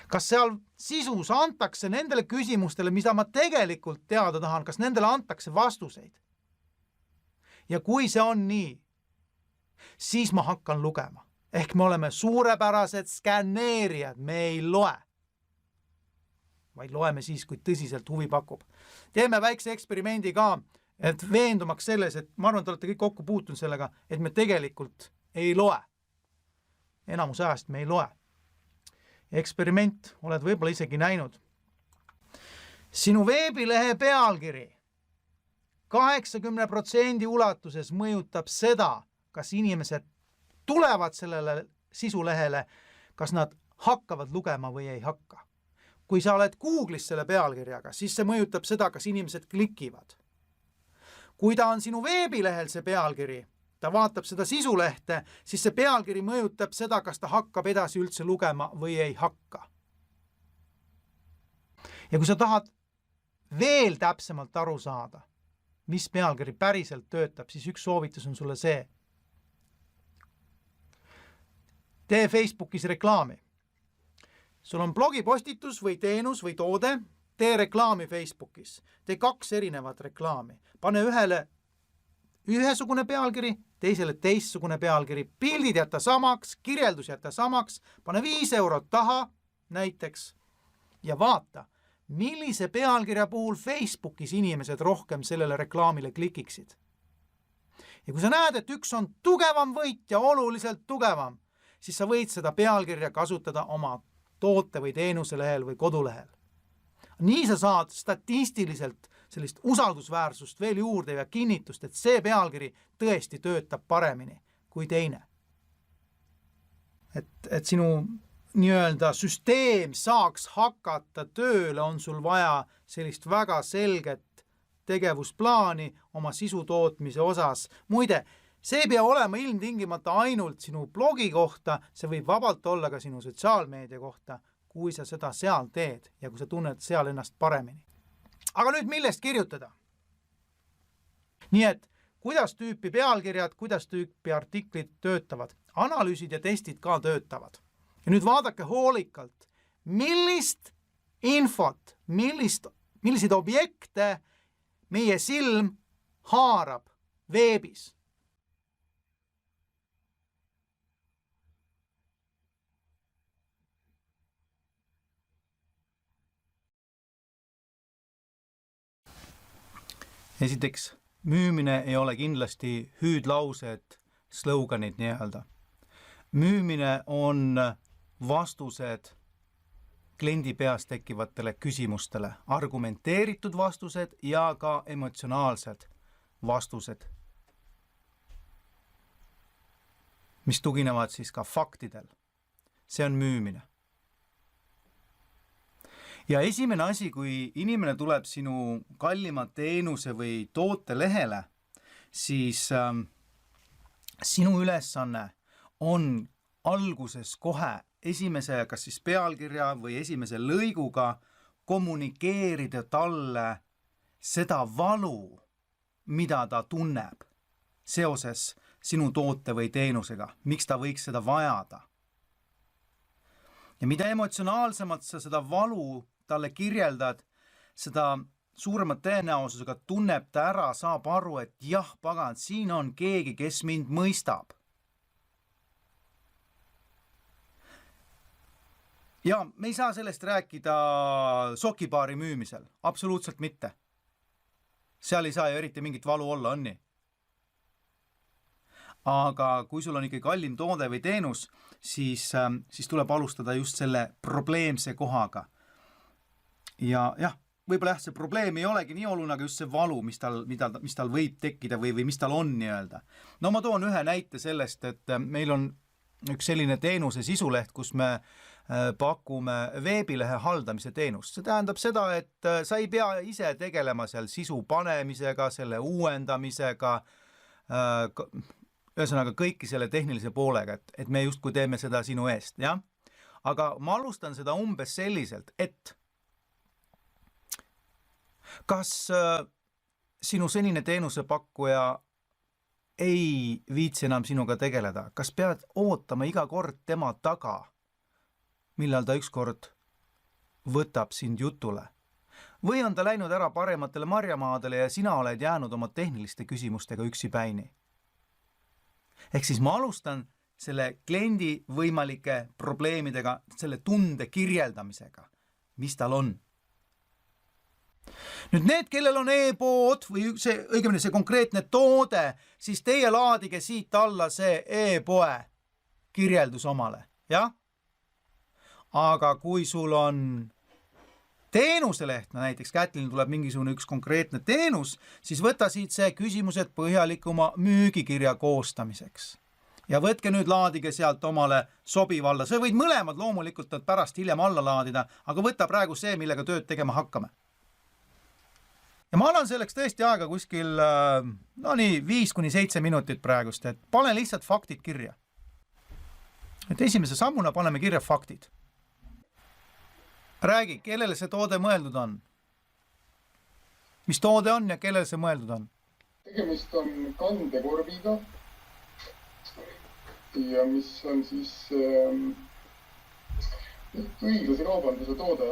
Kas seal sisus antakse nendele küsimustele, mida ma tegelikult teada tahan, kas nendele antakse vastuseid? Ja kui see on nii, siis ma hakkan lugema. Ehk me oleme suurepärased skänneerijad, me ei loe. Vaid loeme siis, kui tõsiselt huvi pakub. Teeme väikse eksperimendi ka, et veendumaks selles, et ma arvan, et olete kõik kokku puutunud sellega, et me tegelikult ei loe. Enamus ajast me ei loe. Eksperiment oled võib-olla isegi näinud. Sinu veebilehe pealkiri 80% ulatuses mõjutab seda, kas inimesed tulevad sellele sisulehele, kas nad hakkavad lugema või ei hakka. Kui sa oled Google'is selle pealkirjaga, siis see mõjutab seda, kas inimesed klikivad. Kui ta on sinu veebilehel see pealkiri, ta vaatab seda sisulehte, siis see pealkiri mõjutab seda, kas ta hakkab edasi üldse lugema või ei hakka. Ja kui sa tahad veel täpsemalt aru saada, mis pealkiri päriselt töötab, siis üks soovitus on sulle see. Tee Facebookis reklaami. Sul on blogipostitus või teenus või toode, tee reklaami Facebookis. Tee 2 erinevat reklaami. Pane ühele ühesugune pealkiri, teisele teistsugune pealkiri. Pildid jätta samaks, kirjeldus jätta samaks, pane 5 eurot taha näiteks ja vaata, millise pealkirja puhul Facebookis inimesed rohkem sellele reklaamile klikiksid. Ja kui sa näed, et üks on tugevam võit ja oluliselt tugevam, siis sa võid seda pealkirja kasutada oma toote või teenuse lehel või kodulehel. Nii sa saad statistiliselt sellist usaldusväärsust veel juurde ja kinnitust, et see pealkiri tõesti töötab paremini kui teine. Et sinu nii-öelda süsteem saaks hakata tööle, on sul vaja sellist väga selget tegevusplaani oma sisu tootmise osas. Muide, see ei pea olema ilmtingimata ainult sinu blogi kohta, see võib vabalt olla ka sinu sotsiaalmeedia kohta, kui sa seda seal teed ja kui sa tunned seal ennast paremini. Aga nüüd millest kirjutada? Nii et, kuidas tüüpi pealkirjad, kuidas tüüpi artiklid töötavad? Analüüsid ja testid ka töötavad. Ja nüüd vaadake hoolikalt, millist infot, milliseid objekte meie silm haarab veebis. Esiteks, müümine ei ole kindlasti hüüdlaused, sloganid nii-öelda. Müümine on vastused kliendi peas tekkivatele küsimustele, argumenteeritud vastused ja ka emotsionaalsed vastused, mis tuginevad siis ka faktidel. See on müümine. Ja esimene asi, kui inimene tuleb sinu kallima teenuse või toote lehele, siis sinu ülesanne on alguses kohe esimese kas siis pealkirja või esimese lõiguga kommunikeerida talle seda valu, mida ta tunneb seoses sinu toote või teenusega, miks ta võiks seda vajada. Ja mida emotsionaalsemalt sa seda valu talle kirjeldad, seda suuremat tõenäosusega tunneb ta ära, saab aru, et jah, pagan, siin on keegi, kes mind mõistab. Ja me ei saa sellest rääkida sokibaari müümisel. Absoluutselt mitte. Seal ei saa ju eriti mingit valu olla, on nii. Aga kui sul on ikka kallim toode või teenus, siis tuleb alustada just selle probleemse kohaga. Ja jah, võib-olla see probleem ei olegi nii oluline, aga just see valu, mis tal võib tekkida või mis tal on nii-öelda. No ma toon ühe näite sellest, et meil on üks selline teenuse sisuleht, kus me pakume veebilehe haldamise teenust. See tähendab seda, et sa ei pea ise tegelema seal sisu panemisega, selle uuendamisega, ühesõnaga kõiki selle tehnilise poolega, et me justkui teeme seda sinu eest. Ja? Aga ma alustan seda umbes selliselt, et kas sinu senine teenusepakkuja ei viitsi enam sinuga tegeleda? Kas pead ootama iga kord tema taga, millal ta ükskord võtab sind jutule. Või on ta läinud ära parematele marjamaadele ja sina oled jäänud oma tehniliste küsimustega üksipäini. Ehk siis ma alustan selle kliendi võimalike probleemidega, selle tunde kirjeldamisega, mis tal on. Nüüd need, kellel on e-pood või õigemini see konkreetne toode, siis teie laadige siit alla see e-poe kirjeldus omale, jah? Aga kui sul on teenuseleht, näiteks Kätlin tuleb mingisugune üks konkreetne teenus, siis võta siit see küsimused põhjalikuma müügikirja koostamiseks. Ja võtke nüüd laadige sealt omale sobiv alla. See võid mõlemad loomulikult pärast hiljem alla laadida, aga võta praegu see, millega tööd tegema hakkame. Ja ma annan selleks tõesti aega kuskil 5-7 minutit praegust, et pane lihtsalt faktid kirja. Et esimese sammuna paneme kirja faktid. Räägi, kellele see toode mõeldud on? Mis toode on ja kellele see mõeldud on? Tegemist on kandekorviga ja mis on siis õiglase kaubanduse toode.